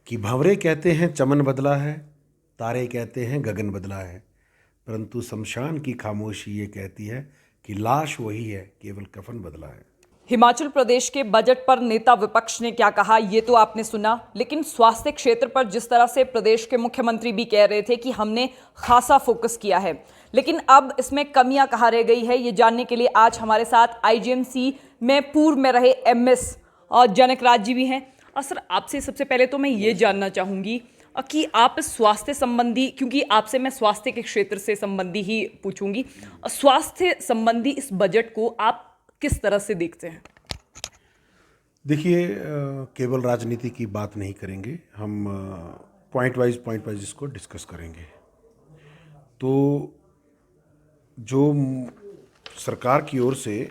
कि भंवरे कहते हैं चमन बदला है, तारे कहते हैं गगन बदला है, परंतु शमशान की खामोशी ये कहती है कि लाश वही है, केवल कफन बदला है। हिमाचल प्रदेश के बजट पर नेता विपक्ष ने क्या कहा ये तो आपने सुना, लेकिन स्वास्थ्य क्षेत्र पर जिस तरह से प्रदेश के मुख्यमंत्री भी कह रहे थे कि हमने खासा फोकस किया है, लेकिन अब इसमें कमियां कहाँ रह गई है, ये जानने के लिए आज हमारे साथ आईजीएमसी में पूर्व में रहे एमएस और जनक राज जी भी हैं। और सर, आपसे सबसे पहले तो मैं ये जानना चाहूँगी कि आप स्वास्थ्य संबंधी, क्योंकि आपसे मैं स्वास्थ्य के क्षेत्र से संबंधी ही पूछूंगी, स्वास्थ्य संबंधी इस बजट को आप किस तरह से देखते हैं? देखिए, केवल राजनीति की बात नहीं करेंगे हम, पॉइंट वाइज इसको डिस्कस करेंगे। तो जो सरकार की ओर से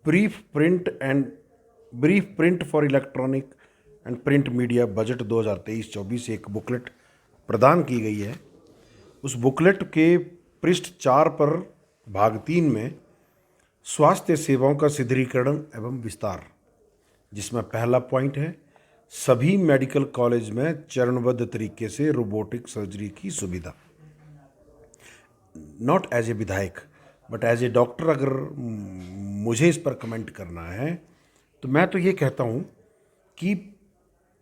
brief print for electronic and print media budget 2023-24 एक बुकलेट प्रदान की गई है। उस बुकलेट के पृष्ठ 4 पर भाग 3 में स्वास्थ्य सेवाओं का सुदृढ़ीकरण एवं विस्तार, जिसमें पहला पॉइंट है सभी मेडिकल कॉलेज में चरणबद्ध तरीके से रोबोटिक सर्जरी की सुविधा। नॉट एज ए विधायक बट एज ए डॉक्टर अगर मुझे इस पर कमेंट करना है तो मैं तो ये कहता हूँ कि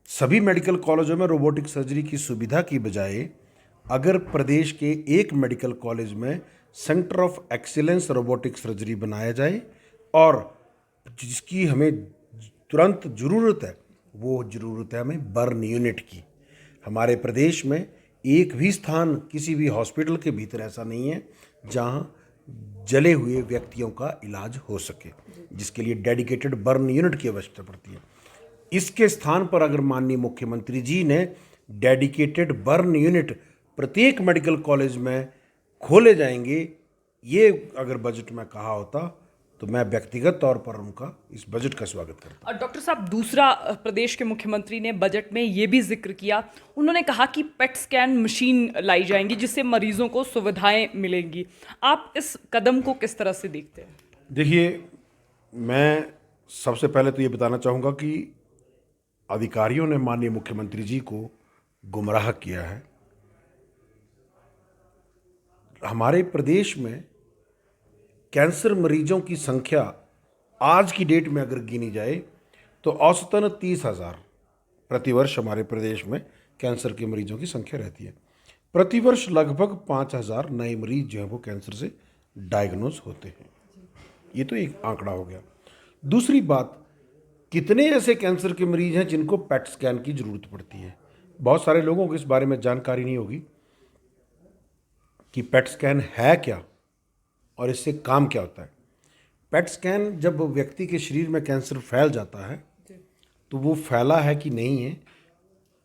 सभी मेडिकल कॉलेजों में रोबोटिक सर्जरी की सुविधा की बजाय अगर प्रदेश के एक मेडिकल कॉलेज में centre of excellence robotic surgery बनाया जाए और जिसकी हमें तुरंत ज़रूरत है, वो ज़रूरत है हमें बर्न यूनिट की। हमारे प्रदेश में एक भी स्थान किसी भी हॉस्पिटल के भीतर ऐसा नहीं है जहां जले हुए व्यक्तियों का इलाज हो सके, जिसके लिए डेडिकेटेड बर्न यूनिट की आवश्यकता पड़ती है। इसके स्थान पर अगर माननीय मुख्यमंत्री जी ने डेडिकेटेड बर्न यूनिट प्रत्येक मेडिकल कॉलेज में खोले जाएंगे, ये अगर बजट में कहा होता तो मैं व्यक्तिगत तौर पर उनका इस बजट का स्वागत करता। और डॉक्टर साहब, दूसरा, प्रदेश के मुख्यमंत्री ने बजट में ये भी जिक्र किया, उन्होंने कहा कि पेट स्कैन मशीन लाई जाएंगी जिससे मरीजों को सुविधाएं मिलेंगी। आप इस कदम को किस तरह से देखते हैं? देखिए, मैं सबसे पहले तो ये बताना चाहूँगा कि अधिकारियों ने माननीय मुख्यमंत्री जी को गुमराह किया है। हमारे प्रदेश में कैंसर मरीजों की संख्या आज की डेट में अगर गिनी जाए तो औसतन 30,000 प्रतिवर्ष हमारे प्रदेश में कैंसर के मरीजों की संख्या रहती है। प्रतिवर्ष लगभग 5,000 नए मरीज जो हैं वो कैंसर से डायग्नोज होते हैं। ये तो एक आंकड़ा हो गया। दूसरी बात, कितने ऐसे कैंसर के मरीज हैं जिनको पेट स्कैन की ज़रूरत पड़ती है? बहुत सारे लोगों को इस बारे में जानकारी नहीं होगी कि पेट स्कैन है क्या और इससे काम क्या होता है। पेट स्कैन, जब व्यक्ति के शरीर में कैंसर फैल जाता है तो वो फैला है कि नहीं है,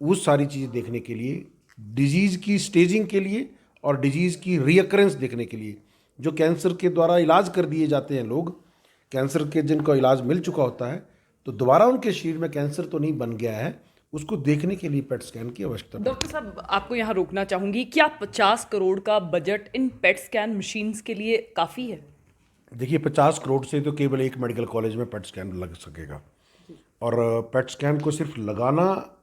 वो सारी चीज़ें देखने के लिए, डिजीज़ की स्टेजिंग के लिए और डिजीज़ की रीअकरेंस देखने के लिए, जो कैंसर के द्वारा इलाज कर दिए जाते हैं लोग, कैंसर के जिनको इलाज मिल चुका होता है तो दोबारा उनके शरीर में कैंसर तो नहीं बन गया है, उसको देखने के लिए पेट स्कैन की आवश्यकता है। डॉक्टर साहब, आपको यहाँ रोकना चाहूंगी, क्या 50 करोड़ का budget in PET scan machines के लिए काफ़ी है? देखिए, 50 करोड़ से तो केवल एक मेडिकल कॉलेज में पेट स्कैन लग सकेगा, और पेट स्कैन को सिर्फ लगाना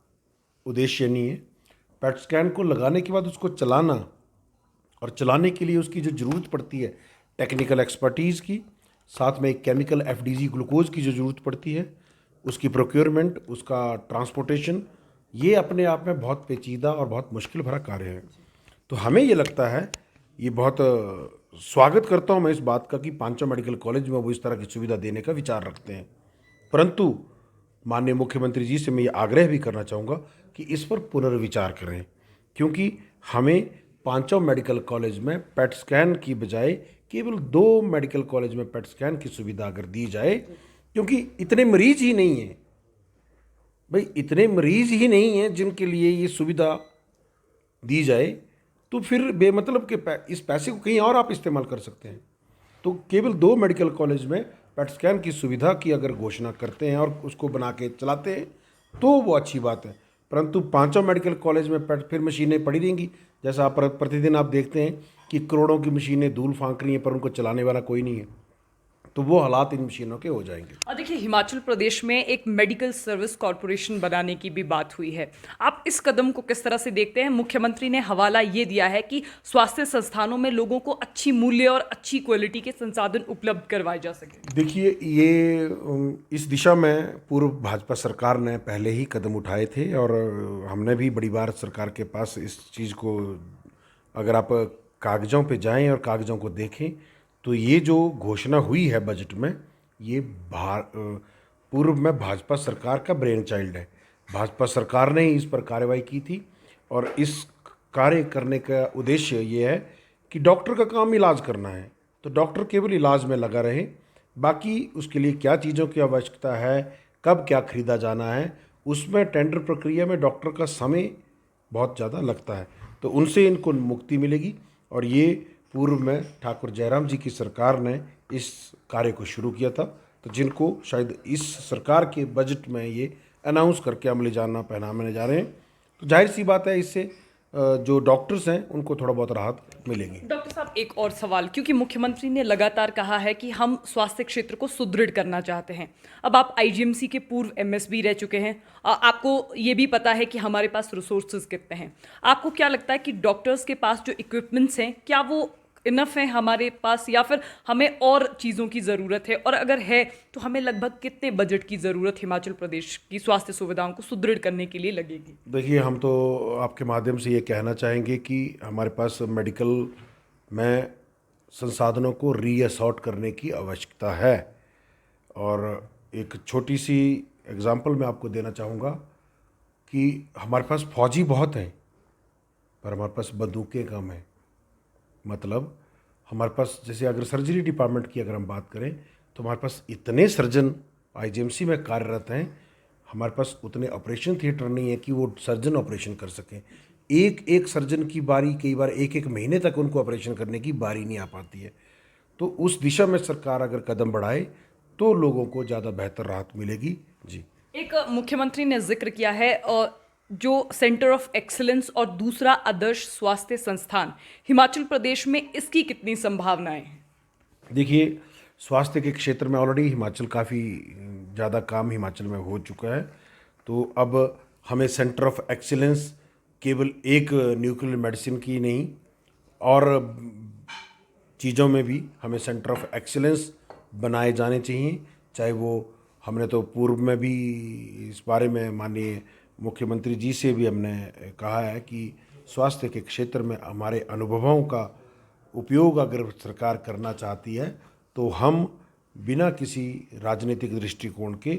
उद्देश्य नहीं है। पेट स्कैन को लगाने के बाद उसको चलाना, और चलाने के लिए उसकी जो ज़रूरत पड़ती है टेक्निकल एक्सपर्टीज़ की, साथ में एक केमिकल एफडीजी ग्लूकोज की जो ज़रूरत पड़ती है, उसकी प्रोक्योरमेंट, उसका ट्रांसपोर्टेशन, ये अपने आप में बहुत पेचीदा और बहुत मुश्किल भरा कार्य है। तो हमें ये लगता है, ये बहुत स्वागत करता हूँ मैं इस बात का कि पांचों मेडिकल कॉलेज में वो इस तरह की सुविधा देने का विचार रखते हैं। परंतु माननीय मुख्यमंत्री जी से मैं ये आग्रह भी करना चाहूँगा कि इस पर पुनर्विचार करें, क्योंकि हमें पांचों मेडिकल कॉलेज में पेट स्कैन की बजाय केवल 2 मेडिकल कॉलेज में पेट स्कैन की सुविधा अगर दी जाए, क्योंकि इतने मरीज ही नहीं हैं भाई, इतने मरीज ही नहीं हैं जिनके लिए ये सुविधा दी जाए, तो फिर बेमतलब के इस पैसे को कहीं और आप इस्तेमाल कर सकते हैं। तो केवल 2 मेडिकल कॉलेज में पेट स्कैन की सुविधा की अगर घोषणा करते हैं और उसको बना के चलाते हैं तो वो अच्छी बात है, परंतु पांचों मेडिकल कॉलेज में फिर मशीनें पड़ी रहेंगी। जैसा आप प्रतिदिन आप देखते हैं कि करोड़ों की मशीनें धूल फांक रही हैं पर उनको चलाने वाला कोई नहीं है, तो वो हालात इन मशीनों के हो जाएंगे। और देखिए, देखिए, हिमाचल प्रदेश में एक मेडिकल सर्विस कॉरपोरेशन बनाने की भी बात हुई है। आप इस कदम को किस तरह से देखते हैं? मुख्यमंत्री ने हवाला ये दिया है कि स्वास्थ्य संस्थानों में लोगों को अच्छी मूल्य और अच्छी क्वालिटी के संसाधन उपलब्ध करवाए जा सके। देखिए, ये इस दिशा में पूर्व भाजपा सरकार ने पहले ही कदम उठाए थे और हमने भी बड़ी बार सरकार के पास इस चीज़ को, अगर आप कागज़ों पे जाएं और कागज़ों को देखें तो ये जो घोषणा हुई है बजट में, ये पूर्व में भाजपा सरकार का ब्रेन चाइल्ड है। भाजपा सरकार ने ही इस पर कार्रवाई की थी और इस कार्य करने का उद्देश्य ये है कि डॉक्टर का काम इलाज करना है, तो डॉक्टर केवल इलाज में लगा रहे, बाकी उसके लिए क्या चीज़ों की आवश्यकता है, कब क्या खरीदा जाना है, उसमें टेंडर प्रक्रिया में डॉक्टर का समय बहुत ज़्यादा लगता है, तो उनसे इनको मुक्ति मिलेगी। और ये पूर्व में ठाकुर जयराम जी की सरकार ने इस कार्य को शुरू किया था, तो जिनको शायद इस सरकार के बजट में ये अनाउंस करके अमली जाना पहनाने जा रहे हैं, तो जाहिर सी बात है इससे जो डॉक्टर्स हैं उनको थोड़ा बहुत राहत मिलेगी। डॉक्टर साहब, एक और सवाल, क्योंकि मुख्यमंत्री ने लगातार कहा है कि हम स्वास्थ्य क्षेत्र को सुदृढ़ करना चाहते हैं। अब आप आईजीएमसी के पूर्व एमएसबी रह चुके हैं, आपको ये भी पता है कि हमारे पास रिसोर्सेज कितने हैं। आपको क्या लगता है कि डॉक्टर्स के पास जो इक्विपमेंट्स हैं, क्या वो इनफ है हमारे पास, या फिर हमें और चीज़ों की ज़रूरत है? और अगर है तो हमें लगभग कितने बजट की ज़रूरत हिमाचल प्रदेश की स्वास्थ्य सुविधाओं को सुदृढ़ करने के लिए लगेगी? देखिए, हम तो आपके माध्यम से ये कहना चाहेंगे कि हमारे पास मेडिकल में संसाधनों को रीअसॉर्ट करने की आवश्यकता है। और एक छोटी सी एग्जांपल मैं आपको देना चाहूँगा कि हमारे पास फौजी बहुत हैं पर हमारे पास बंदूकें कम हैं। मतलब हमारे पास, जैसे अगर सर्जरी डिपार्टमेंट की अगर हम बात करें तो हमारे पास इतने सर्जन आईजीएमसी में कार्यरत हैं, हमारे पास उतने ऑपरेशन थिएटर नहीं है कि वो सर्जन ऑपरेशन कर सकें। एक एक सर्जन की बारी कई बार एक एक महीने तक उनको ऑपरेशन करने की बारी नहीं आ पाती है। तो उस दिशा में सरकार अगर कदम बढ़ाए तो लोगों को ज़्यादा बेहतर राहत मिलेगी। जी, एक मुख्यमंत्री ने जिक्र किया है और जो सेंटर ऑफ एक्सीलेंस और दूसरा आदर्श स्वास्थ्य संस्थान हिमाचल प्रदेश में, इसकी कितनी संभावनाएं हैं? देखिए, स्वास्थ्य के क्षेत्र में ऑलरेडी हिमाचल काफ़ी ज़्यादा काम हिमाचल में हो चुका है, तो अब हमें सेंटर ऑफ एक्सीलेंस केवल एक न्यूक्लियर मेडिसिन की नहीं और चीज़ों में भी हमें सेंटर ऑफ एक्सीलेंस बनाए जाने चाहिए। चाहे वो, हमने तो पूर्व में भी इस बारे में माननीय मुख्यमंत्री जी से भी हमने कहा है कि स्वास्थ्य के क्षेत्र में हमारे अनुभवों का उपयोग अगर सरकार करना चाहती है तो हम बिना किसी राजनीतिक दृष्टिकोण के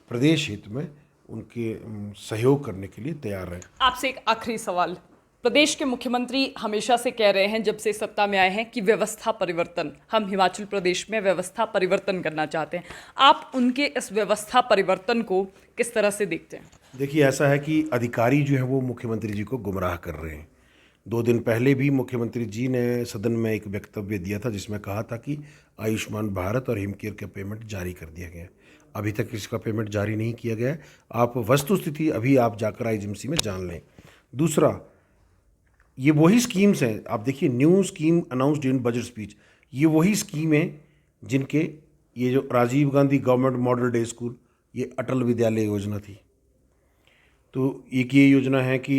प्रदेश हित में उनके सहयोग करने के लिए तैयार हैं। आपसे एक आखिरी सवाल, प्रदेश के मुख्यमंत्री हमेशा से कह रहे हैं जब से सत्ता में आए हैं कि व्यवस्था परिवर्तन, हम हिमाचल प्रदेश में व्यवस्था परिवर्तन करना चाहते हैं। आप उनके इस व्यवस्था परिवर्तन को किस तरह से देखते हैं? देखिए, ऐसा है कि अधिकारी जो है वो मुख्यमंत्री जी को गुमराह कर रहे हैं। 2 दिन पहले भी मुख्यमंत्री जी ने सदन में एक वक्तव्य दिया था जिसमें कहा था कि आयुष्मान भारत और हिमकेयर का पेमेंट जारी कर दिया गया है। अभी तक इसका पेमेंट जारी नहीं किया गया है। आप वस्तुस्थिति अभी आप जाकर आईजीएमसी में जान लें। दूसरा, ये वही स्कीम्स हैं, आप देखिए, new scheme announced in budget speech, ये वही स्कीम है जिनके, ये जो Rajiv Gandhi government model day school, ये अटल विद्यालय योजना थी। तो एक ये योजना है कि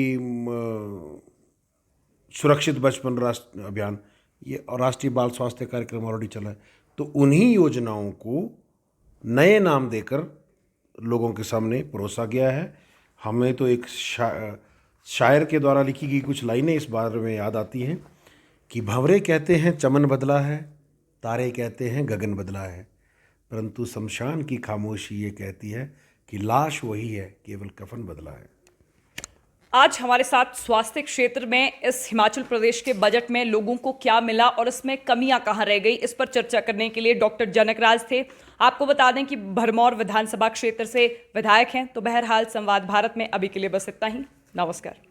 सुरक्षित बचपन राष्ट्रीय अभियान, ये राष्ट्रीय बाल स्वास्थ्य कार्यक्रम ऑलरेडी चला है। तो उन्हीं योजनाओं को नए नाम देकर लोगों के सामने परोसा गया है। हमें तो एक शायर के द्वारा लिखी गई कुछ लाइनें इस बारे में याद आती हैं कि भंवरे कहते हैं चमन बदला है, तारे कहते हैं गगन बदला है, परंतु शमशान की खामोशी ये कहती है कि लाश वही है, केवल कफन बदला है। आज हमारे साथ स्वास्थ्य क्षेत्र में इस हिमाचल प्रदेश के बजट में लोगों को क्या मिला और इसमें कमियां कहां रह गई, इस पर चर्चा करने के लिए डॉक्टर जनकराज थे। आपको बता दें कि भरमौर विधानसभा क्षेत्र से विधायक हैं। तो बहरहाल संवाद भारत में अभी के लिए बस इतना ही। नमस्कार।